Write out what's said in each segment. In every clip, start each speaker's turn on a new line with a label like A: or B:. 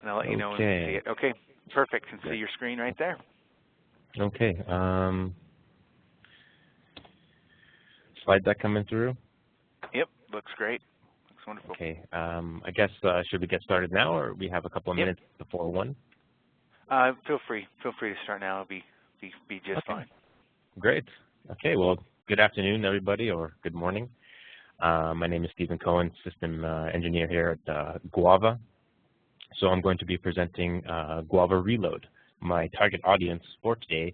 A: and I'll let you know when we see it. Okay, perfect. Can see your screen right there.
B: Okay. Slide deck coming through?
A: Yep, looks great. Looks wonderful.
B: Okay. I guess, should we get started now, or we have a couple of minutes before 1?
A: Feel free. Feel free to start now. It'll be just fine.
B: Great. Okay, well, good afternoon, everybody, or good morning. My name is Stephen Cohen, System Engineer here at GWAVA. So I'm going to be presenting GWAVA Reload. My target audience for today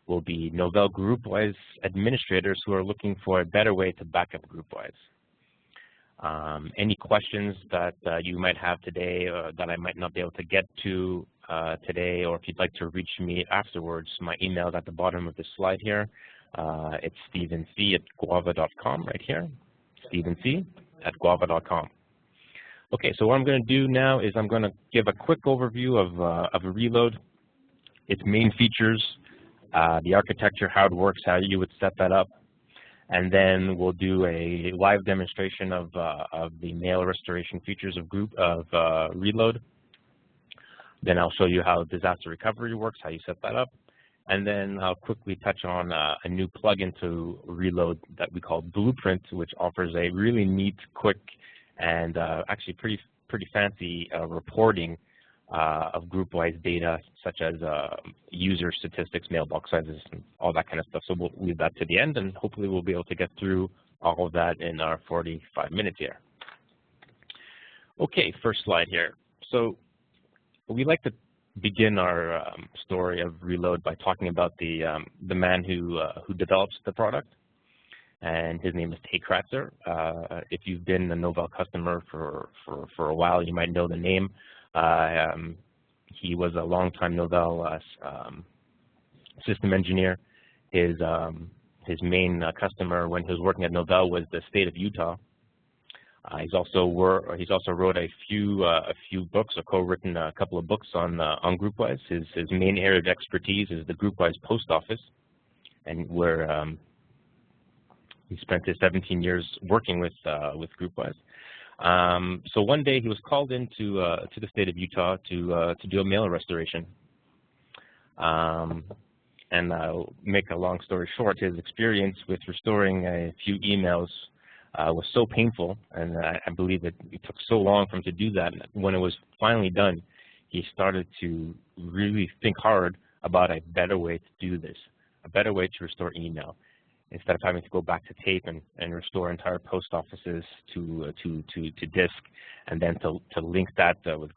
B: will be Novell GroupWise administrators who are looking for a better way to back up GroupWise. Any questions that you might have today that I might not be able to get to today, or if you'd like to reach me afterwards, my email is at the bottom of the slide here. It's stephenc@guava.com right here, stephenc@guava.com. Okay, so what I'm going to do now is I'm going to give a quick overview of a Reload, its main features, the architecture, how it works, how you would set that up, and then we'll do a live demonstration of the mail restoration features of Reload. Then I'll show you how disaster recovery works, how you set that up, and then I'll quickly touch on a new plugin to Reload that we call Blueprint, which offers a really neat, quick, and actually pretty fancy reporting of group-wise data, such as user statistics, mailbox sizes, and all that kind of stuff. So we'll leave that to the end, and hopefully we'll be able to get through all of that in our 45 minutes here. Okay, first slide here. So we like to begin our story of Reload by talking about the man who develops the product, and his name is Tate Kratzer. If you've been a Novell customer for a while, you might know the name. He was a longtime Novell system engineer. His main customer when he was working at Novell was the state of Utah. He's also wrote a few books, or co-written a couple of books on GroupWise. His main area of expertise is the GroupWise post office, and where he spent his 17 years working with GroupWise. So one day he was called into to the state of Utah to do a mail restoration. And I'll make a long story short. His experience with restoring a few emails was so painful, and I believe it took so long for him to do that. When it was finally done, he started to really think hard about a better way to do this, a better way to restore email, instead of having to go back to tape and restore entire post offices to disk, and then to link that with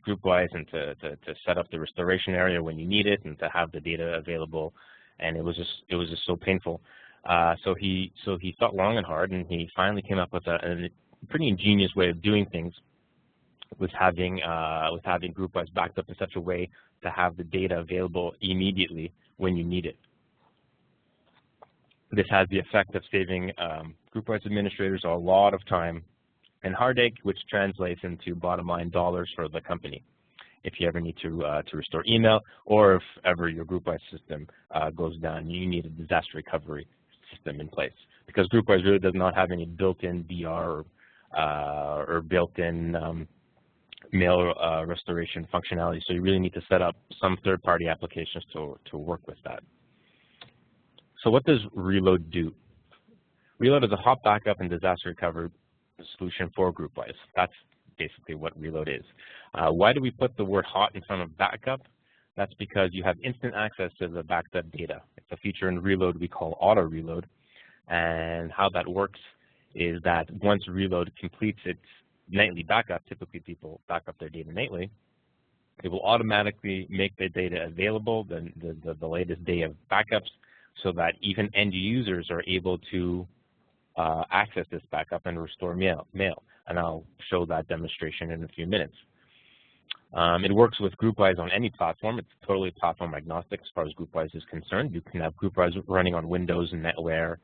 B: GroupWise, and to set up the restoration area when you need it, and to have the data available. And it was just so painful. So he thought long and hard, and he finally came up with a pretty ingenious way of doing things, with having GroupWise backed up in such a way to have the data available immediately when you need it. This has the effect of saving GroupWise administrators a lot of time and heartache, which translates into bottom line dollars for the company if you ever need to restore email, or if ever your GroupWise system goes down, you need a disaster recovery system in place. Because GroupWise really does not have any built-in DR or built-in mail restoration functionality, so you really need to set up some third-party applications to work with that. So what does Reload do? Reload is a hot backup and disaster recovery solution for GroupWise. That's basically what Reload is. Why do we put the word hot in front of backup? That's because you have instant access to the backed up data. It's a feature in Reload we call auto reload. And how that works is that once Reload completes its nightly backup, typically people back up their data nightly, it will automatically make the data available, the latest day of backups, so that even end users are able to access this backup and restore mail. And I'll show that demonstration in a few minutes. It works with GroupWise on any platform. It's totally platform agnostic as far as GroupWise is concerned. You can have GroupWise running on Windows and NetWare,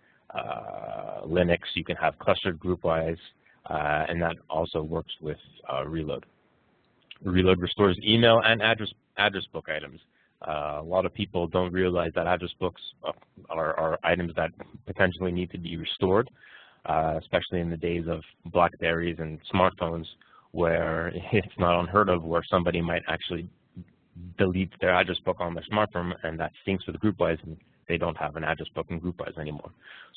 B: Linux. You can have clustered GroupWise, and that also works with Reload. Reload restores email and address book items. A lot of people don't realize that address books are items that potentially need to be restored, especially in the days of BlackBerries and smartphones, where it's not unheard of where somebody might actually delete their address book on their smartphone, and that syncs with GroupWise, and they don't have an address book in GroupWise anymore.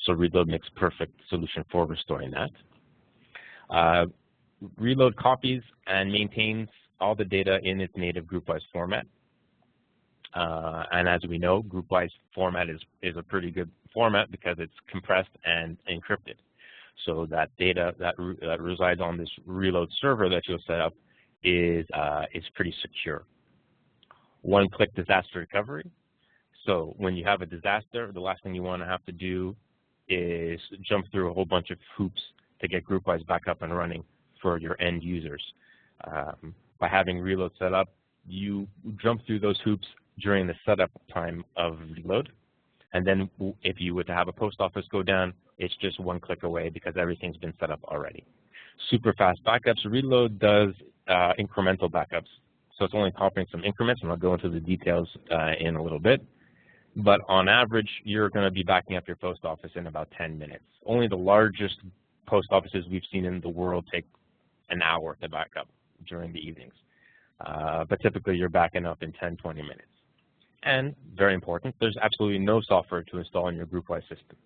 B: So Reload makes a perfect solution for restoring that. Reload copies and maintains all the data in its native GroupWise format. And as we know, GroupWise format is a pretty good format because it's compressed and encrypted. So that data that resides on this Reload server that you'll set up is pretty secure. One-click disaster recovery. So when you have a disaster, the last thing you want to have to do is jump through a whole bunch of hoops to get GroupWise back up and running for your end users. By having Reload set up, you jump through those hoops during the setup time of Reload. And then if you were to have a post office go down, it's just one click away because everything's been set up already. Super fast backups. Reload does incremental backups. So it's only copying some increments, and I'll go into the details in a little bit. But on average, you're going to be backing up your post office in about 10 minutes. Only the largest post offices we've seen in the world take an hour to back up during the evenings. But typically, you're backing up in 10, 20 minutes. And very important, there's absolutely no software to install in your GroupWise system.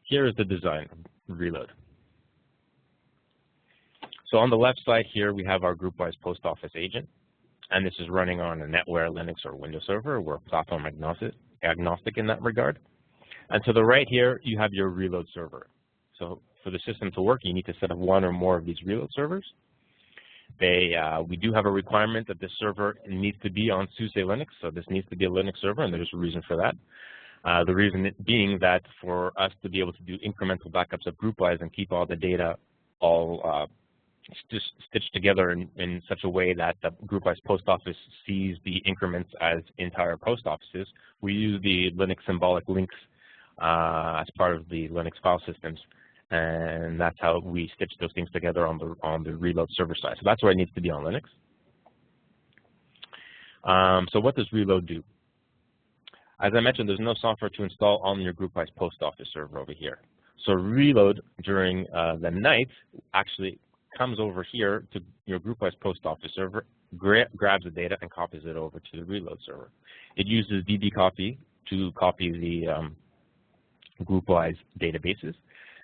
B: Here is the design of Reload. So on the left side here, we have our GroupWise post office agent. And this is running on a NetWare, Linux, or Windows server. We're platform agnostic in that regard. And to the right here, you have your Reload server. So for the system to work, you need to set up one or more of these Reload servers. We do have a requirement that this server needs to be on SUSE Linux, so this needs to be a Linux server, and there's a reason for that. The reason being that for us to be able to do incremental backups of GroupWise and keep all the data all just stitched together in such a way that the GroupWise post office sees the increments as entire post offices, we use the Linux symbolic links as part of the Linux file systems. And that's how we stitch those things together on the Reload server side. So that's where it needs to be on Linux. So what does Reload do? As I mentioned, there's no software to install on your GroupWise post office server over here. So Reload during the night actually comes over here to your GroupWise post office server, grabs the data, and copies it over to the Reload server. It uses dbcopy to copy the GroupWise databases,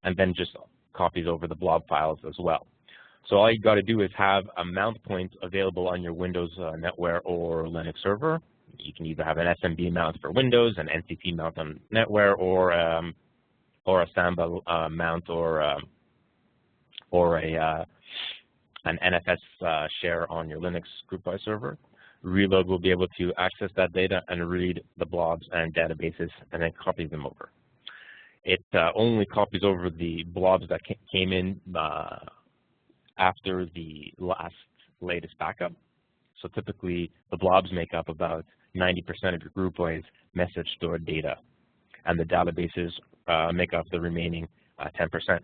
B: and then just copies over the blob files as well. So all you got to do is have a mount point available on your Windows NetWare or Linux server. You can either have an SMB mount for Windows, an NCT mount on NetWare, or a Samba mount, or an NFS share on your Linux GroupWise server. Reload will be able to access that data and read the blobs and databases and then copy them over. It only copies over the blobs that came in after the latest backup. So typically, the blobs make up about 90% of your GroupWise message stored data, and the databases make up the remaining 10%.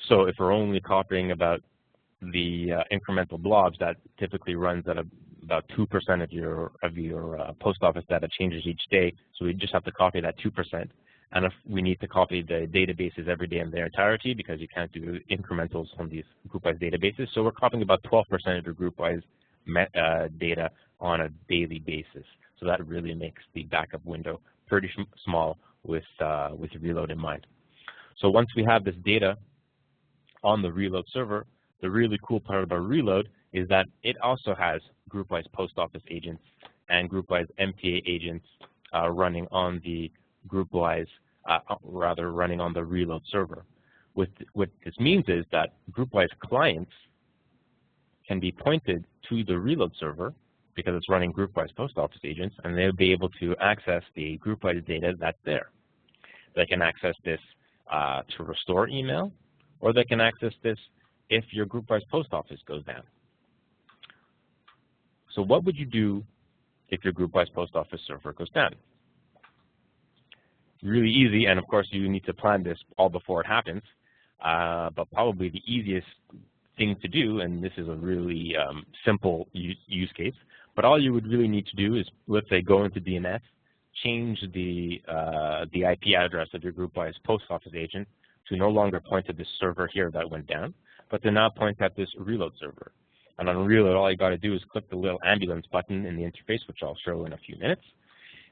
B: So if we're only copying about the incremental blobs, that typically runs at about 2% of your post office data changes each day. So we just have to copy that 2%. And if we need to copy the databases every day in their entirety, because you can't do incrementals on these GroupWise databases, so we're copying about 12% of your GroupWise data on a daily basis. So that really makes the backup window pretty small with Reload in mind. So once we have this data on the Reload server, the really cool part about Reload is that it also has GroupWise post office agents and GroupWise MTA agents running on the GroupWise, running on the Reload server. What this means is that GroupWise clients can be pointed to the Reload server because it's running GroupWise post office agents, and they'll be able to access the GroupWise data that's there. They can access this to restore email, or they can access this if your GroupWise post office goes down. So what would you do if your GroupWise post office server goes down? Really easy, and of course you need to plan this all before it happens, but probably the easiest thing to do, and this is a really simple use case, but all you would really need to do is, let's say, go into DNS, change the IP address of your GroupWise post office agent to no longer point to this server here that went down, but to now point at this reload server. And on reload, all you got to do is click the little ambulance button in the interface, which I'll show in a few minutes.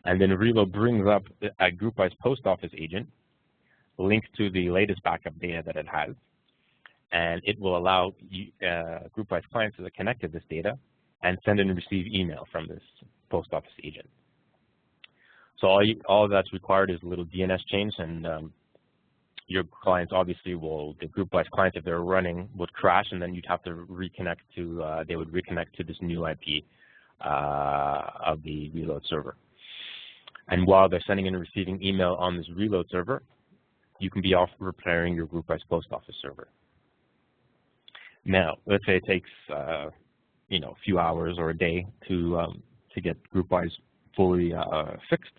B: And then reload brings up a GroupWise post office agent linked to the latest backup data that it has. And it will allow GroupWise clients to connect to this data and send and receive email from this post office agent. So all that's required is a little DNS change, and your clients obviously will, the GroupWise clients, if they're running, would crash, and then you'd have to reconnect to, they would reconnect to this new IP of the reload server. And while they're sending and receiving email on this reload server, you can be off repairing your GroupWise post office server. Now, let's say it takes you know, a few hours or a day to get GroupWise fully fixed,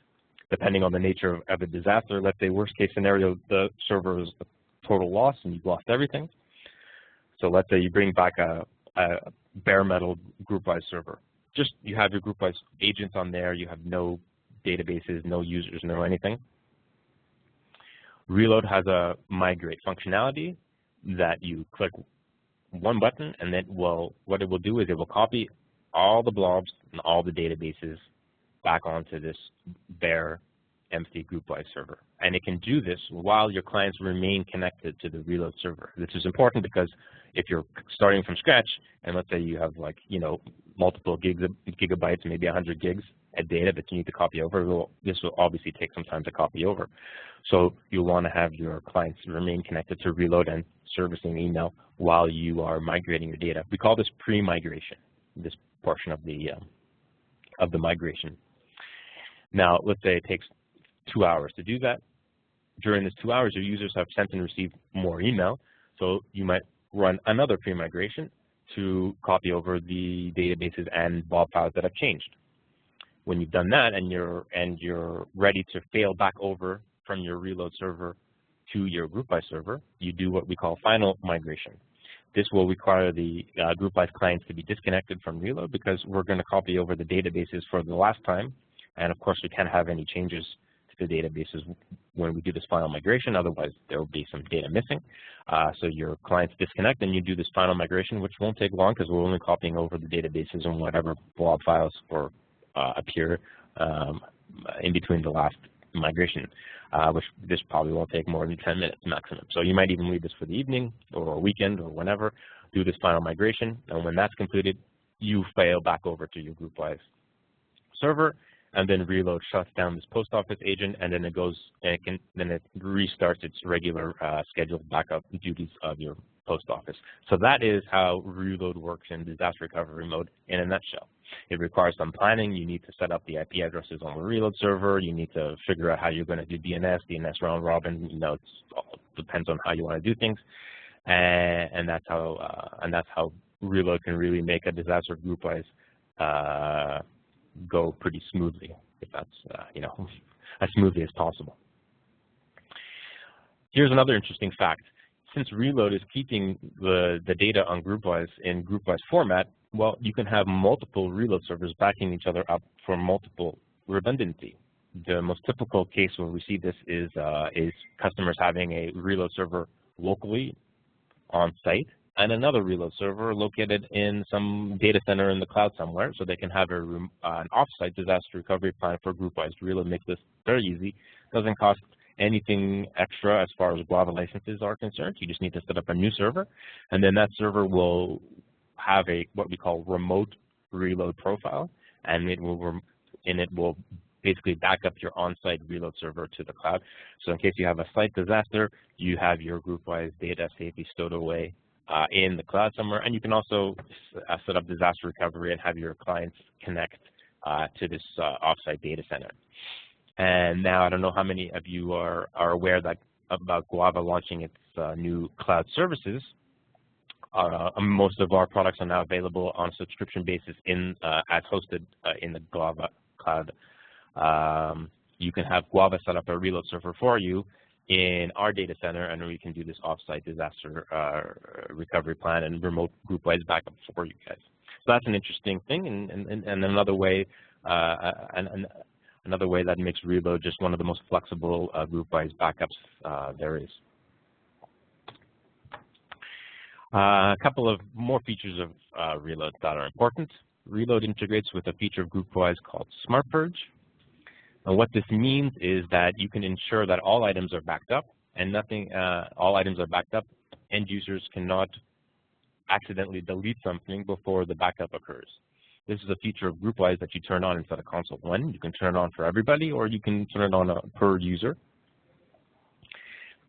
B: depending on the nature of the disaster. Let's say worst case scenario, the server is a total loss and you've lost everything. So let's say you bring back a bare metal GroupWise server. Just you have your GroupWise agents on there, you have no databases, no users, no anything. Reload has a migrate functionality that you click one button, and then what it will do is it will copy all the blobs and all the databases back onto this bare empty GroupWise server. And it can do this while your clients remain connected to the reload server. This is important because if you're starting from scratch, and let's say you have, like, you know, multiple gigabytes, maybe 100 gigs of data that you need to copy over, this will obviously take some time to copy over. So you'll want to have your clients remain connected to reload and servicing email while you are migrating your data. We call this pre-migration, this portion of the migration. Now, let's say it takes 2 hours to do that. During this 2 hours, your users have sent and received more email, so you might run another pre-migration to copy over the databases and blob files that have changed. When you've done that and you're ready to fail back over from your reload server to your GroupWise server, you do what we call final migration. This will require the GroupWise clients to be disconnected from reload because we're going to copy over the databases for the last time, and of course we can't have any changes to the databases when we do this final migration, otherwise there will be some data missing. So your clients disconnect and you do this final migration, which won't take long because we're only copying over the databases and whatever blob files or appear in between the last migration, which this probably won't take more than 10 minutes maximum. So you might even leave this for the evening or a weekend or whenever, do this final migration, and when that's completed, you fail back over to your GroupWise server, and then reload shuts down this post office agent, and then it goes, and then it restarts its regular scheduled backup duties of your post office. So that is how reload works in disaster recovery mode in a nutshell. It requires some planning. You need to set up the IP addresses on the reload server. You need to figure out how you're going to do DNS round robin. You know, it depends on how you want to do things, and that's how reload can really make a disaster GroupWise go pretty smoothly, if that's you know, as smoothly as possible. Here's another interesting fact. Since reload is keeping the data on GroupWise in GroupWise format, well, you can have multiple reload servers backing each other up for multiple redundancy. The most typical case where we see this is customers having a reload server locally on site and another reload server located in some data center in the cloud somewhere, so they can have an off-site disaster recovery plan for GroupWise. Reload makes this very easy. Doesn't cost anything extra as far as GWAVA licenses are concerned. You just need to set up a new server, and then that server will have what we call remote reload profile, and it will basically back up your on-site reload server to the cloud. So in case you have a site disaster, you have your GroupWise data safely stowed away in the cloud somewhere, and you can also set up disaster recovery and have your clients connect to this off-site data center. And now I don't know how many of you are aware that about GWAVA launching its new cloud services. Most of our products are now available on a subscription basis as hosted in the GWAVA cloud. You can have GWAVA set up a reload server for you in our data center, and we can do this offsite disaster recovery plan and remote GroupWise backup for you guys. So that's an interesting thing, and another way that makes reload just one of the most flexible GroupWise backups there is. A couple of more features of Reload that are important. Reload integrates with a feature of GroupWise called Smart Purge. And what this means is that you can ensure that all items are backed up and all items are backed up. End users cannot accidentally delete something before the backup occurs. This is a feature of GroupWise that you turn on inside of console 1. You can turn it on for everybody, or you can turn it on per user.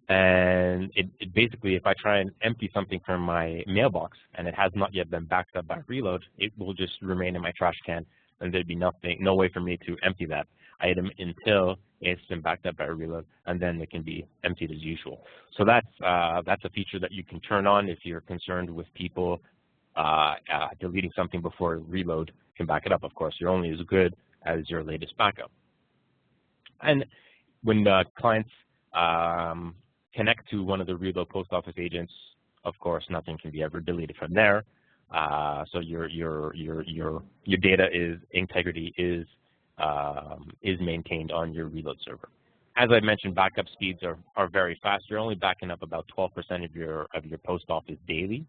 B: And it basically, if I try and empty something from my mailbox and it has not yet been backed up by Reload, it will just remain in my trash can, and there'd be no way for me to empty that item until it's been backed up by Reload, and then it can be emptied as usual. So that's a feature that you can turn on if you're concerned with people deleting something before Reload can back it up. Of course, you're only as good as your latest backup. And when clients connect to one of the Reload post office agents, of course, nothing can be ever deleted from there. So your data integrity is maintained on your Reload server. As I mentioned, backup speeds are very fast. You're only backing up about 12% of your post office daily.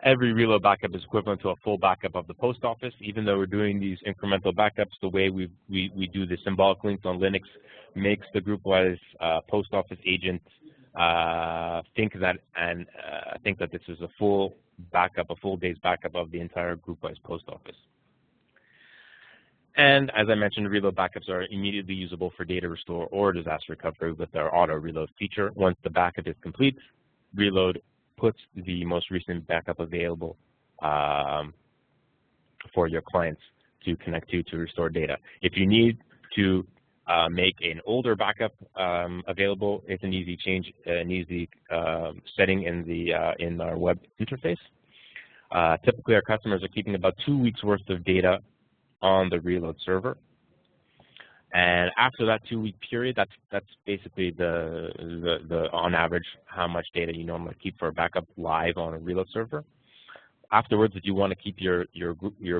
B: Every Reload backup is equivalent to a full backup of the post office. Even though we're doing these incremental backups, the way we do the symbolic links on Linux makes the GroupWise post office agent think that this is a full backup, a full day's backup of the entire GroupWise post office. And as I mentioned, Reload backups are immediately usable for data restore or disaster recovery with our auto reload feature. Once the backup is complete, Reload puts the most recent backup available for your clients to connect to restore data. If you need to make an older backup available, it's an easy change, an easy setting in our web interface. Typically, our customers are keeping about 2 weeks worth of data on the Reload server. And after that 2-week period, that's basically the on average how much data you normally keep for a backup live on a Reload server. Afterwards, if you want to keep your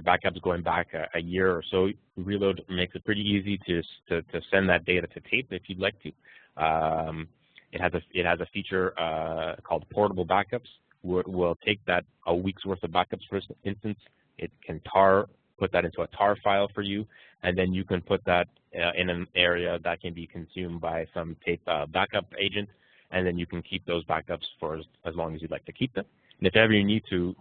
B: backups going back a year or so, Reload makes it pretty easy to send that data to tape if you'd like to. It has a feature called portable backups. We'll take that a week's worth of backups, for instance. It can put that into a tar file for you, and then you can put that in an area that can be consumed by some tape backup agent, and then you can keep those backups for as long as you'd like to keep them. And if ever you need to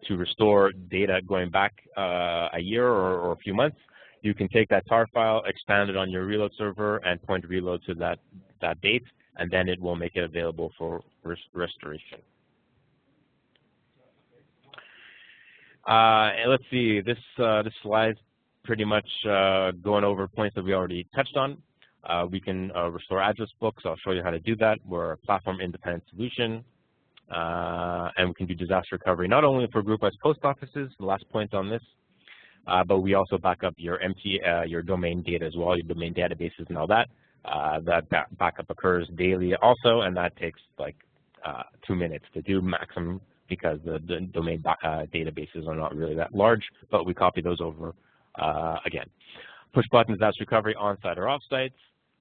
B: restore data going back a year or a few months, you can take that tar file, expand it on your Reload server, and point Reload to that date, and then it will make it available for restoration. And let's see, this slide's pretty much going over points that we already touched on. We can restore address books. I'll show you how to do that. We're a platform-independent solution. And we can do disaster recovery not only for GroupWise post offices, the last point on this, but we also back up your your domain data as well, your domain databases and all that. That backup occurs daily also, and that takes like 2 minutes to do maximum because the domain databases are not really that large, but we copy those over again. Push button disaster recovery on-site or off-site.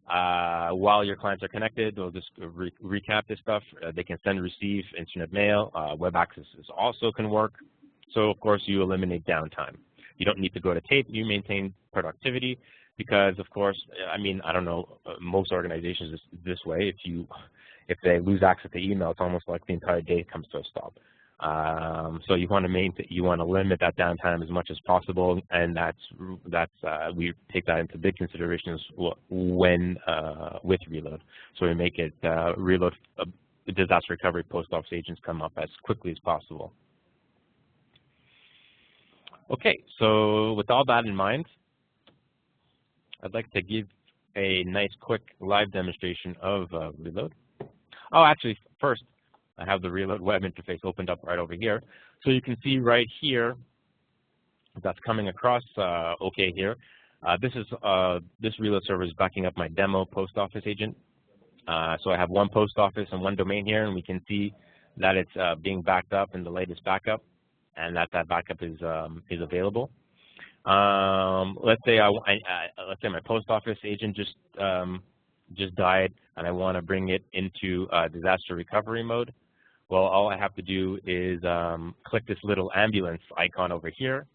B: While your clients are connected, they'll just recap this stuff. They can send, receive, internet mail. Web accesses also can work. So, of course, you eliminate downtime. You don't need to go to tape. You maintain productivity because, of course, I mean, I don't know, most organizations is this way. If they lose access to email, it's almost like the entire day comes to a stop. So you want to limit that downtime as much as possible, and we take that into big considerations when with Reload. So we make it Reload disaster recovery post office agents come up as quickly as possible. Okay, so with all that in mind, I'd like to give a nice quick live demonstration of Reload. Oh, actually, first, I have the Reload web interface opened up right over here. So you can see right here, that's coming across okay here. This Reload server is backing up my demo post office agent. So I have one post office and one domain here, and we can see that it's being backed up in the latest backup, and that backup is available. Let's say my post office agent just died, and I want to bring it into disaster recovery mode. Well, all I have to do is click this little ambulance icon over here,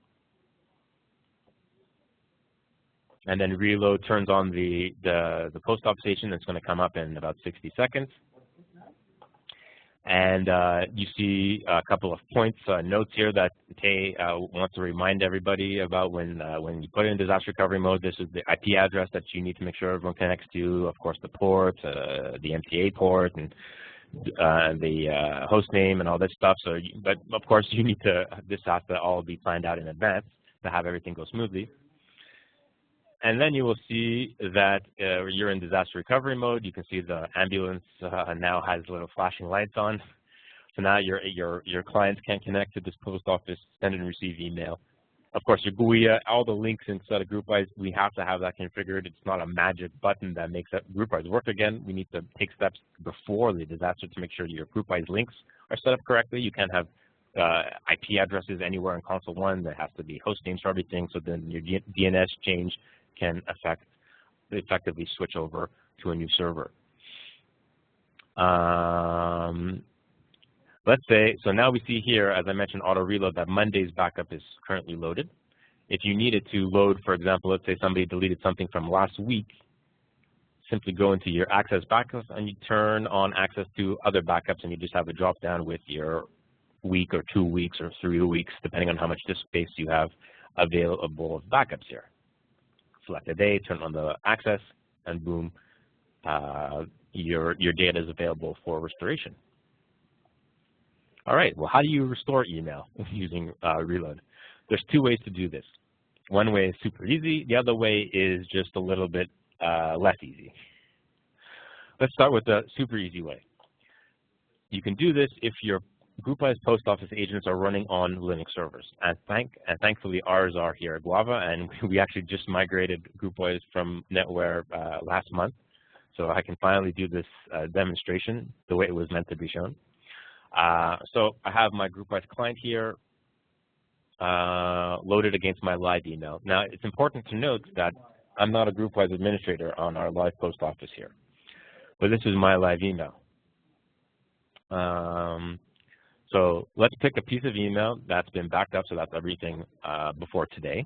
B: and then reload turns on the post op station. That's going to come up in about 60 seconds. And you see a couple of points, notes here that Tay wants to remind everybody about when you put in disaster recovery mode. This is the IP address that you need to make sure everyone connects to. Of course, the port, the MTA port, and the host name and all this stuff. So, but of course, you need to. This has to all be planned out in advance to have everything go smoothly. And then you will see that you're in disaster recovery mode. You can see the ambulance now has little flashing lights on. So now your clients can connect to this post office, send and receive email. Of course, your GWAVA, all the links inside of GroupWise, we have to have that configured. It's not a magic button that makes that GroupWise work again. We need to take steps before the disaster to make sure your GroupWise links are set up correctly. You can't have IP addresses anywhere in console 1. There has to be host names for everything, so then your DNS change can effectively switch over to a new server. Let's say, so now we see here, as I mentioned, auto reload, that Monday's backup is currently loaded. If you needed to load, for example, let's say somebody deleted something from last week, simply go into your access backups and you turn on access to other backups, and you just have a drop down with your week or 2 weeks or 3 weeks, depending on how much disk space you have available of backups here. Select a day, turn on the access, and boom, your data is available for restoration. All right, well, how do you restore email using reload? There's 2 ways to do this. One way is super easy. The other way is just a little bit less easy. Let's start with the super easy way. You can do this if your GroupWise post office agents are running on Linux servers. And thankfully ours are here at GWAVA, and we actually just migrated GroupWise from NetWare last month. So I can finally do this demonstration the way it was meant to be shown. So I have my GroupWise client here loaded against my live email. Now it's important to note that I'm not a GroupWise administrator on our live post office here, but this is my live email. So let's pick a piece of email that's been backed up, so that's everything before today.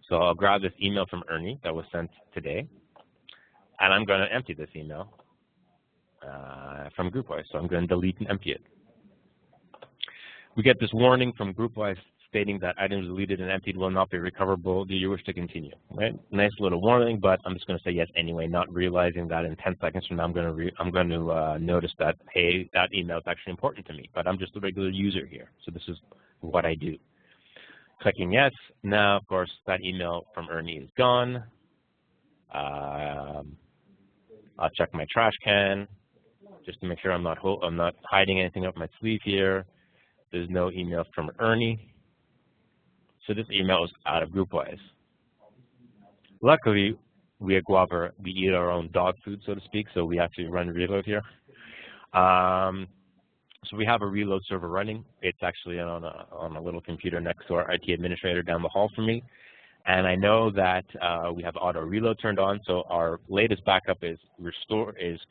B: So I'll grab this email from Ernie that was sent today, and I'm going to empty this email from GroupWise. So I'm going to delete and empty it. We get this warning from GroupWise stating that items deleted and emptied will not be recoverable. Do you wish to continue? Right? Nice little warning, but I'm just going to say yes anyway, not realizing that in 10 seconds from now I'm going to notice that, hey, that email is actually important to me, but I'm just a regular user here, so this is what I do. Clicking yes. Now, of course, that email from Ernie is gone. I'll check my trash can just to make sure I'm not hiding anything up my sleeve here. There's no email from Ernie. So this email is out of GroupWise. Luckily, we at GWAVA, we eat our own dog food, so to speak, so we actually run reload here. So we have a reload server running. It's actually on a little computer next to our IT administrator down the hall from me. And I know that we have auto reload turned on, so our latest backup is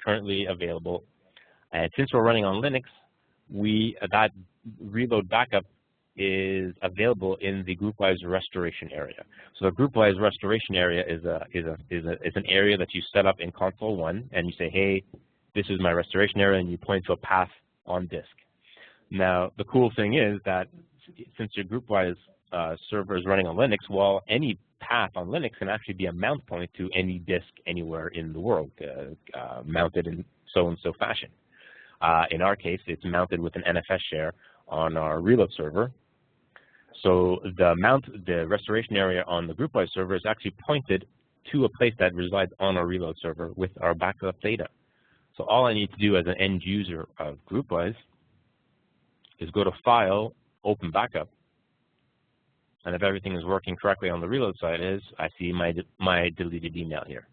B: currently available. And since we're running on Linux, that reload backup is available in the GroupWise restoration area. So the GroupWise restoration area is an area that you set up in console 1, and you say, hey, this is my restoration area, and you point to a path on disk. Now, the cool thing is that since your GroupWise server is running on Linux, well, any path on Linux can actually be a mount point to any disk anywhere in the world, mounted in so-and-so fashion. In our case, it's mounted with an NFS share on our reload server. So the restoration area on the GroupWise server is actually pointed to a place that resides on our reload server with our backup data. So all I need to do as an end user of GroupWise is go to File, Open Backup, and if everything is working correctly on the reload side, I see my deleted email here.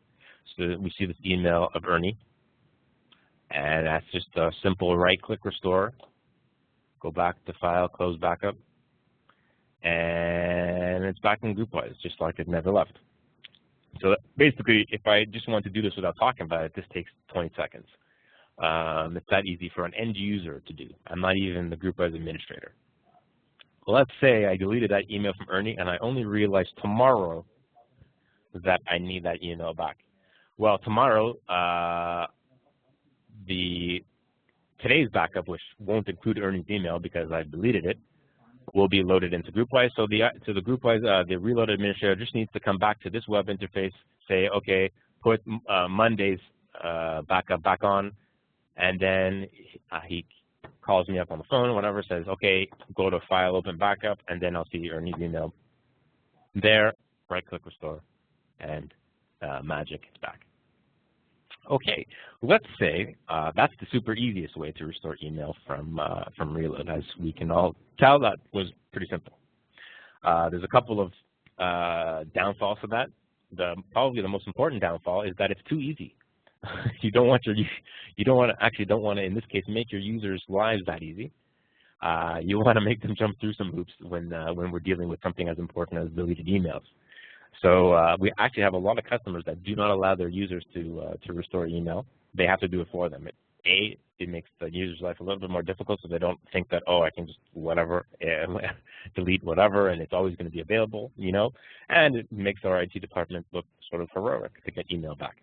B: So we see this email of Ernie, and that's just a simple right-click restore, go back to File, Close Backup, and it's back in GroupWise, just like it never left. So basically, if I just want to do this without talking about it, this takes 20 seconds. It's that easy for an end user to do. I'm not even the GroupWise administrator. Let's say I deleted that email from Ernie and I only realized tomorrow that I need that email back. Well, tomorrow, today's backup, which won't include Ernie's email because I deleted it, will be loaded into GroupWise. So the GroupWise, the reload administrator just needs to come back to this web interface, say, okay, put Monday's backup back on, and then he calls me up on the phone or whatever, says, okay, go to File, Open Backup, and then I'll see Ernie's email there, right-click Restore, and magic, it's back. Okay, let's say that's the super easiest way to restore email from Reload. As we can all tell, that was pretty simple. There's a couple of downfalls to that. Probably the most important downfall is that it's too easy. You don't want to in this case make your users' lives that easy. You want to make them jump through some hoops when we're dealing with something as important as deleted emails. So we actually have a lot of customers that do not allow their users to restore email. They have to do it for them. It makes the user's life a little bit more difficult, so they don't think that, oh, I can just whatever, delete whatever, and it's always going to be available, you know. And it makes our IT department look sort of heroic to get email back.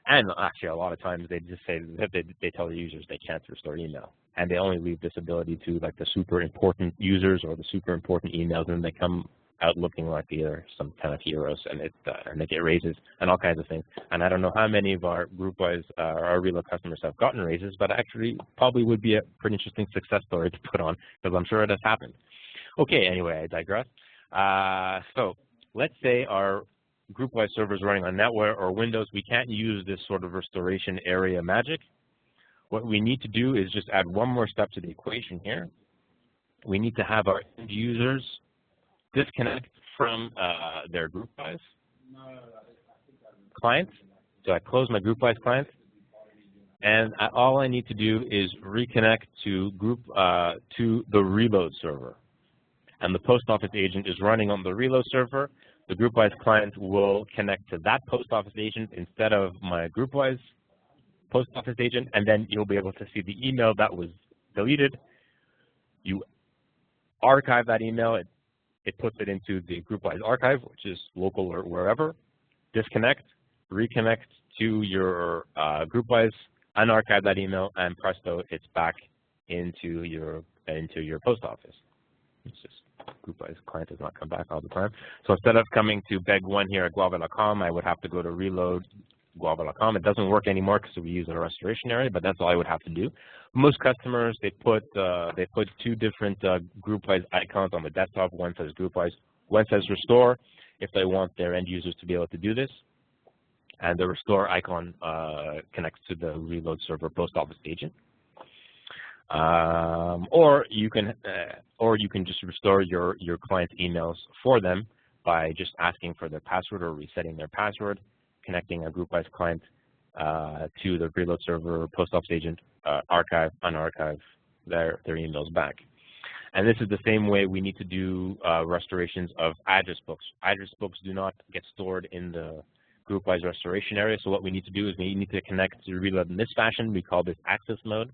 B: And actually, a lot of times they just say that they tell the users they can't restore email, and they only leave this ability to like the super important users or the super important emails, and they come out looking like they're some kind of heroes, and they get raises and all kinds of things. And I don't know how many of our GroupWise, our Reload customers have gotten raises, but actually probably would be a pretty interesting success story to put on because I'm sure it has happened. Okay, anyway, I digress. So let's say our GroupWise server is running on NetWare or Windows. We can't use this sort of restoration area magic. What we need to do is just add one more step to the equation here. We need to have our end users disconnect from their GroupWise client. So I close my GroupWise client, and all I need to do is reconnect to the Reload server. And the post office agent is running on the Reload server. The GroupWise client will connect to that post office agent instead of my GroupWise post office agent, and then you'll be able to see the email that was deleted. You archive that email. It puts it into the GroupWise archive, which is local or wherever. Disconnect, reconnect to your GroupWise, unarchive that email, and presto, it's back into your post office. It's just GroupWise client does not come back all the time. So instead of coming to beg1 here at GWAVA.com, I would have to go to reload GWAVA.com. It doesn't work anymore because we use a restoration area, but that's all I would have to do. Most customers, they put two different GroupWise icons on the desktop. One says GroupWise, one says Restore, if they want their end users to be able to do this. And the Restore icon connects to the Reload server post office agent. Or you can just restore your client's emails for them by just asking for their password or resetting their password, connecting a GroupWise client to the Reload server post office agent, archive, unarchive their emails back. And this is the same way we need to do restorations of address books. Address books do not get stored in the GroupWise restoration area, so what we need to do is we need to connect to Reload in this fashion. We call this access mode.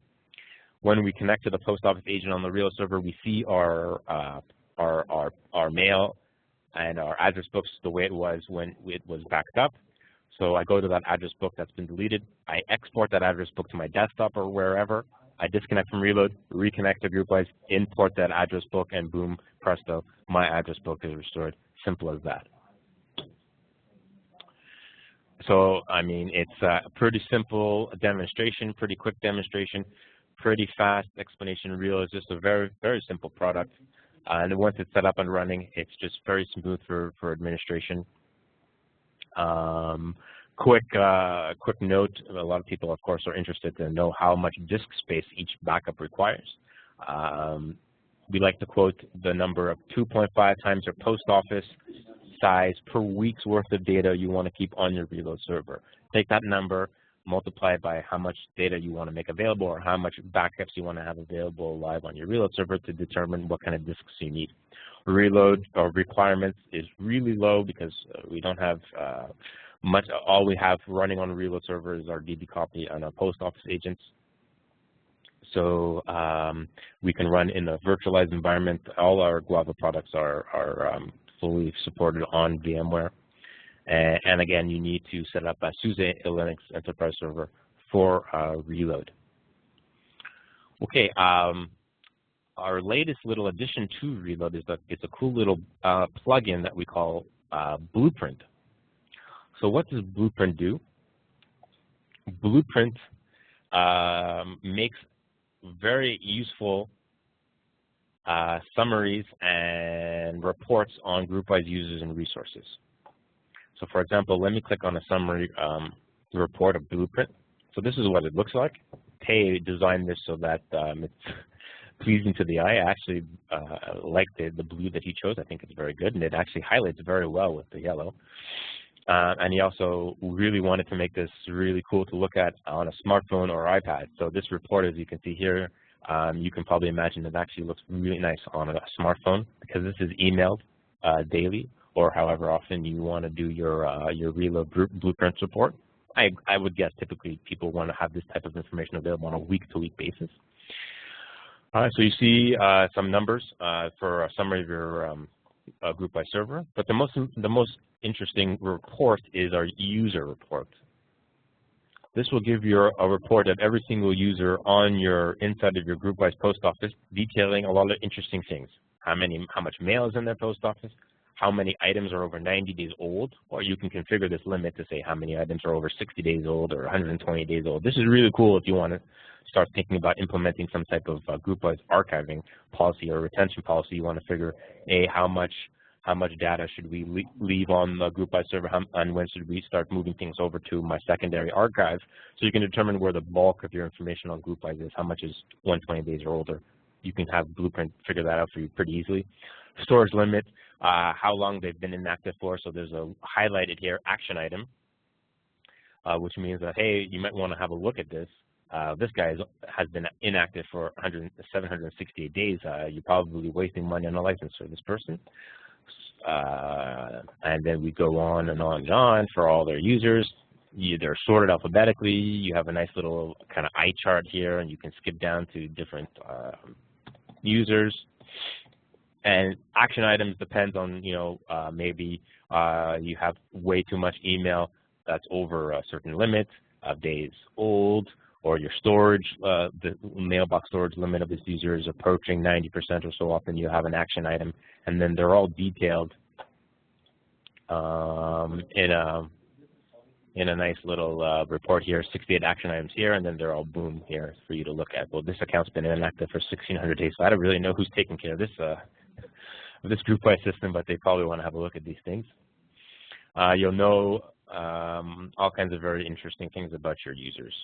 B: When we connect to the post office agent on the Reload server, we see our mail and our address books the way it was when it was backed up. So I go to that address book that's been deleted. I export that address book to my desktop or wherever. I disconnect from Reload, reconnect to GroupWise, import that address book, and boom, presto, my address book is restored. Simple as that. So, I mean, it's a pretty simple demonstration, pretty quick demonstration, pretty fast explanation. Reload is just a very, very simple product. And once it's set up and running, it's just very smooth for administration. Quick note, a lot of people, of course, are interested to know how much disk space each backup requires. We like to quote the number of 2.5 times your post office size per week's worth of data you want to keep on your Reload server. Take that number, multiply it by how much data you want to make available or how much backups you want to have available live on your Reload server to determine what kind of disks you need. Reload or requirements is really low because we don't have All we have running on a reload server is our DB copy and our post office agents. So we can run in a virtualized environment. All our GWAVA products are fully supported on VMware. And again, you need to set up a SUSE Linux enterprise server for reload. Okay, our latest little addition to reload is that it's a cool little plugin that we call Blueprint. So what does Blueprint do? Blueprint makes very useful summaries and reports on group-wise users and resources. So for example, let me click on a summary report of Blueprint. So this is what it looks like. Tay designed this so that it's pleasing to the eye. I actually like the blue that he chose. I think it's very good, and it actually highlights very well with the yellow. And he also really wanted to make this really cool to look at on a smartphone or iPad. So this report, as you can see here, you can probably imagine it actually looks really nice on a smartphone because this is emailed daily, or however often you want to do your reload blueprint report. I would guess typically people want to have this type of information available on a week-to-week basis. So you see some numbers for a summary of your group by server, but the most interesting report is our user report. This will give you a report of every single user on your inside of your group-wise post office, detailing a lot of interesting things. How much mail is in their post office, how many items are over 90 days old, or you can configure this limit to say how many items are over 60 days old or 120 days old. This is really cool if you want to start thinking about implementing some type of group-wise archiving policy or retention policy. You want to figure, how much data should we leave on the group-wise server, and when should we start moving things over to my secondary archive, so you can determine where the bulk of your information on group-wise is, how much is 120 days or older. You can have Blueprint figure that out for you pretty easily. Storage limit, how long they've been inactive for. So there's a highlighted here action item, which means that, hey, you might want to have a look at this. This guy has been inactive for 768 days. You're probably wasting money on a license for this person. And then we go on and on and on for all their users. They're sorted alphabetically. You have a nice little kind of eye chart here, and you can skip down to different users. And action items depends on, maybe you have way too much email that's over a certain limit of days old, or your storage, the mailbox storage limit of this user is approaching 90% or so. Often you have an action item, and then they're all detailed in a nice little report here, 68 action items here, and then they're all boom here for you to look at. Well, this account's been inactive for 1,600 days, so I don't really know who's taking care of this group-wise system, but they probably want to have a look at these things. You'll know all kinds of very interesting things about your users.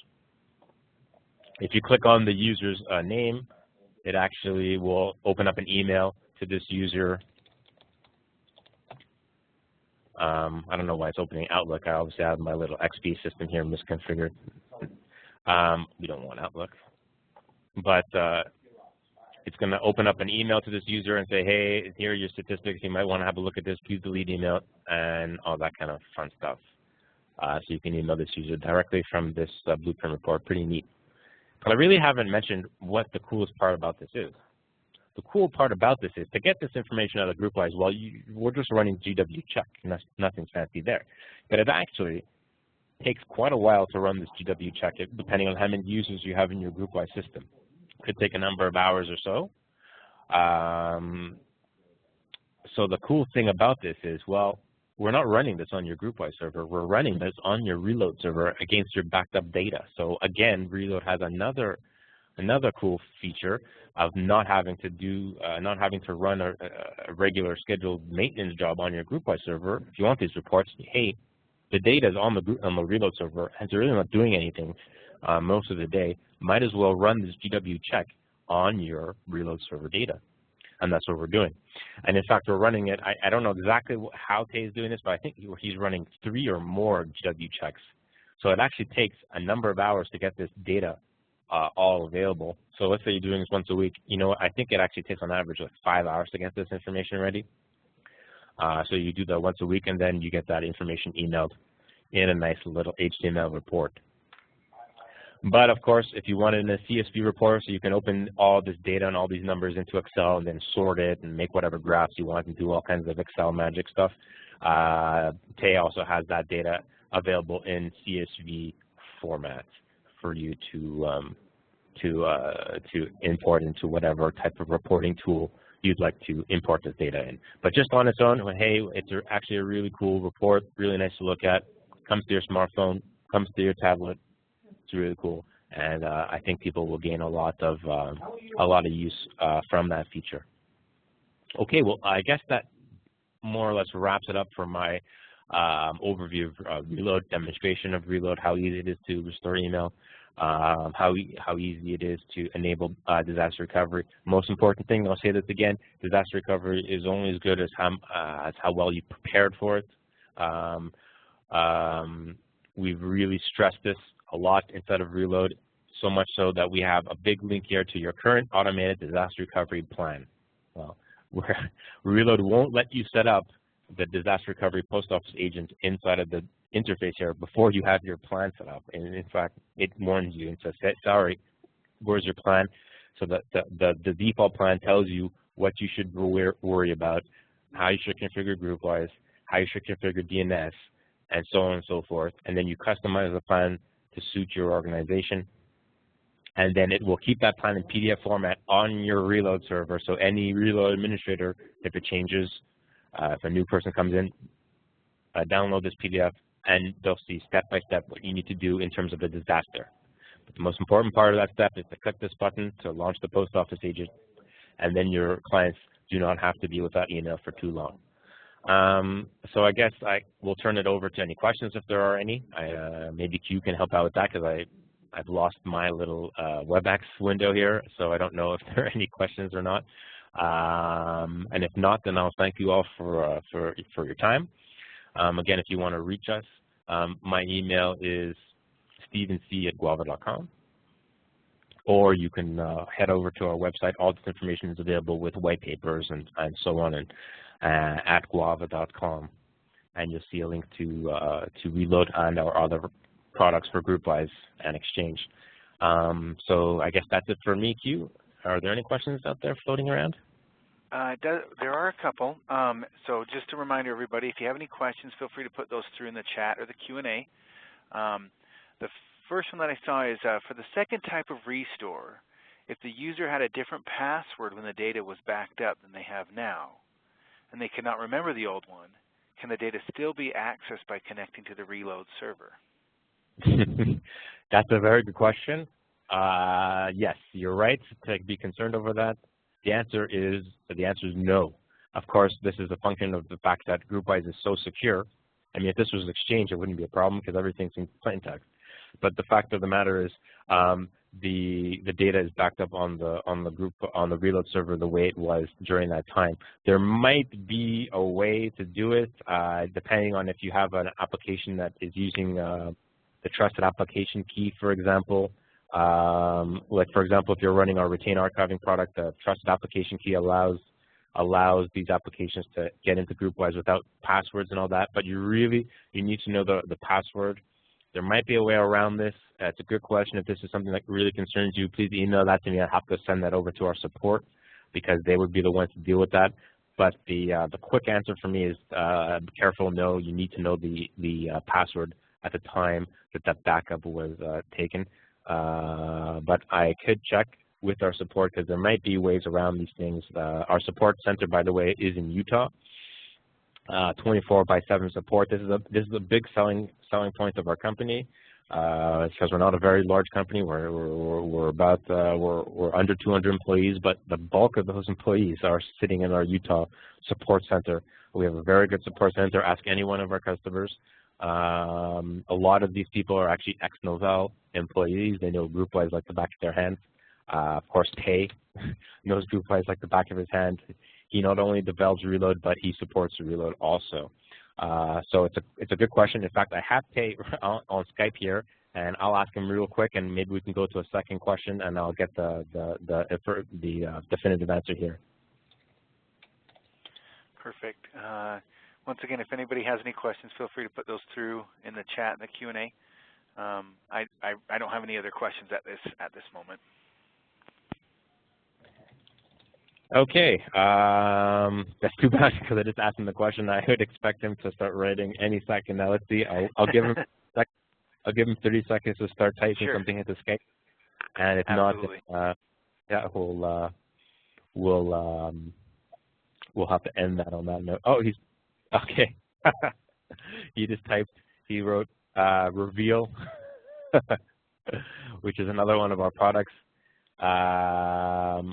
B: If you click on the user's name, it actually will open up an email to this user. I don't know why it's opening Outlook. I obviously have my little XP system here misconfigured. We don't want Outlook. But it's going to open up an email to this user and say, hey, here are your statistics. You might want to have a look at this. Please delete email, and all that kind of fun stuff. So you can email this user directly from this Blueprint report. Pretty neat. But I really haven't mentioned what the coolest part about this is. The cool part about this is to get this information out of GroupWise, well, we're just running GW check, and that's nothing fancy there. But it actually takes quite a while to run this GW check, depending on how many users you have in your GroupWise system. It could take a number of hours or so. So the cool thing about this is, well, we're not running this on your GroupWise server. We're running this on your reload server against your backed up data. So again, reload has another cool feature of not having to run a regular scheduled maintenance job on your GroupWise server. If you want these reports, hey, the data is on the reload server, and it's really not doing anything most of the day. Might as well run this GW check on your reload server data. And that's what we're doing. And in fact, we're running it. I don't know exactly how Tay is doing this, but I think he's running 3 or more GW checks. So it actually takes a number of hours to get this data all available. So let's say you're doing this once a week. You know, I think it actually takes on average like 5 hours to get this information ready. So you do that once a week, and then you get that information emailed in a nice little HTML report. But of course, if you want it in a CSV report, so you can open all this data and all these numbers into Excel and then sort it and make whatever graphs you want and do all kinds of Excel magic stuff, Tay also has that data available in CSV format for you to import into whatever type of reporting tool you'd like to import this data in. But just on its own, hey, it's actually a really cool report, really nice to look at. Comes to your smartphone, comes to your tablet. It's really cool, and I think people will gain a lot of use from that feature. Okay, well, I guess that more or less wraps it up for my overview of Reload, demonstration of Reload, how easy it is to restore email, how easy it is to enable disaster recovery. Most important thing, I'll say this again, disaster recovery is only as good as how well you prepared for it. We've really stressed this a lot inside of Reload, so much so that we have a big link here to your current automated disaster recovery plan. Well, Reload won't let you set up the disaster recovery post office agent inside of the interface here before you have your plan set up. And in fact, it warns you and says, hey, sorry, where's your plan? So that the default plan tells you what you should worry about, how you should configure GroupWise, how you should configure DNS, and so on and so forth. And then you customize the plan to suit your organization. And then it will keep that plan in PDF format on your Reload server. So any Reload administrator, if it changes, if a new person comes in, download this PDF, and they'll see step by step what you need to do in terms of the disaster. But the most important part of that step is to click this button to launch the post office agent, and then your clients do not have to deal with that email for too long. So I guess I will turn it over to any questions if there are any. Maybe Q can help out with that because I've lost my little WebEx window here, so I don't know if there are any questions or not. And if not, then I'll thank you all for your time. Again, if you want to reach us, my email is stevenc@guava.com, or you can head over to our website. All this information is available with white papers and so on, and at guava.com, and you'll see a link to Reload and our other products for GroupWise and Exchange. So I guess that's it for me, Q. Are there any questions out there floating around?
A: There are a couple. So just a reminder, everybody, if you have any questions, feel free to put those through in the chat or the Q&A. The first one that I saw is for the second type of restore, if the user had a different password when the data was backed up than they have now, and they cannot remember the old one, can the data still be accessed by connecting to the Reload server?
B: That's a very good question. Yes, you're right to be concerned over that. The answer is no. Of course, this is a function of the fact that GroupWise is so secure. I mean, if this was Exchange, it wouldn't be a problem because everything's in plain text. But the fact of the matter is, the data is backed up on the Reload server the way it was during that time. There might be a way to do it, depending on if you have an application that is using the trusted application key, for example. Like, for example, if you're running our retain archiving product, the trusted application key allows these applications to get into GroupWise without passwords and all that. But you need to know the password. There might be a way around this. It's a good question. If this is something that really concerns you, please email that to me. I'll have to send that over to our support because they would be the ones to deal with that. But the quick answer for me is be careful. No, you need to know the password at the time that backup was taken. But I could check with our support because there might be ways around these things. Our support center, by the way, is in Utah. 24/7 support. This is a big selling point of our company because we're not a very large company. We're under 200 employees, but the bulk of those employees are sitting in our Utah support center. We have a very good support center. Ask any one of our customers. A lot of these people are actually ex-Novell employees. They know GroupWise like the back of their hands. Of course, Tay knows GroupWise like the back of his hand. He not only develops Reload, but he supports Reload also. So it's a good question. In fact, I have Tay on Skype here, and I'll ask him real quick, and maybe we can go to a second question, and I'll get the definitive answer here.
A: Perfect. Once again, if anybody has any questions, feel free to put those through in the chat and the Q&A. I don't have any other questions at this moment.
B: Okay, that's too bad because I just asked him the question. I would expect him to start writing any second. Now let's see. I'll give him 30 seconds to start typing something into Skype, and if
A: Absolutely.
B: not, yeah, we'll have to end that on that note. Oh, he's okay. He just typed. He wrote reveal, which is another one of our products.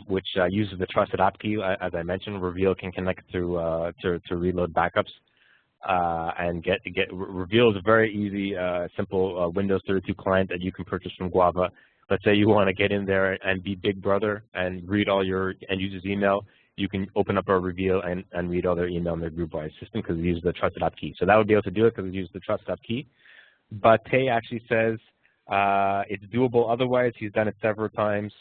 B: Which uses the trusted app key. As I mentioned, Reveal can connect to reload backups, and Reveal is a very easy, simple Windows 32 client that you can purchase from GWAVA. Let's say you want to get in there and be Big Brother and read all your end users' email. You can open up our Reveal and read all their email in their GroupWise system because it uses the trusted app key. So that would be able to do it because it uses the trusted app key. But Tay actually says it's doable otherwise. He's done it several times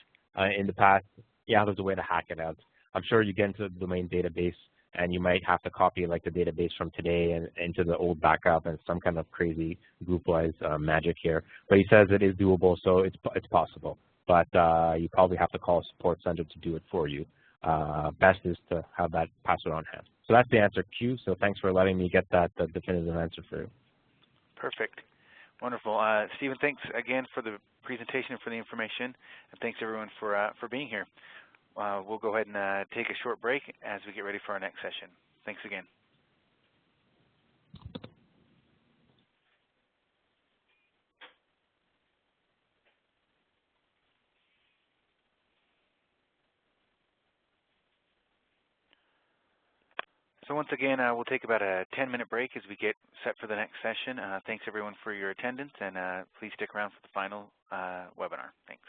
B: in the past. Yeah, there's a way to hack it out. I'm sure you get into the domain database and you might have to copy like the database from today and into the old backup and some kind of crazy GroupWise magic here. But he says it is doable, so it's possible. But you probably have to call a support center to do it for you. Best is to have that password on hand. So that's the answer, Q. So thanks for letting me get that definitive answer for you.
A: Perfect. Wonderful. Stephen, thanks again for the presentation and for the information, and thanks everyone for being here. We'll go ahead and take a short break as we get ready for our next session. Thanks again. So once again, we'll take about a 10-minute break as we get set for the next session. Thanks everyone for your attendance, and please stick around for the final webinar. Thanks.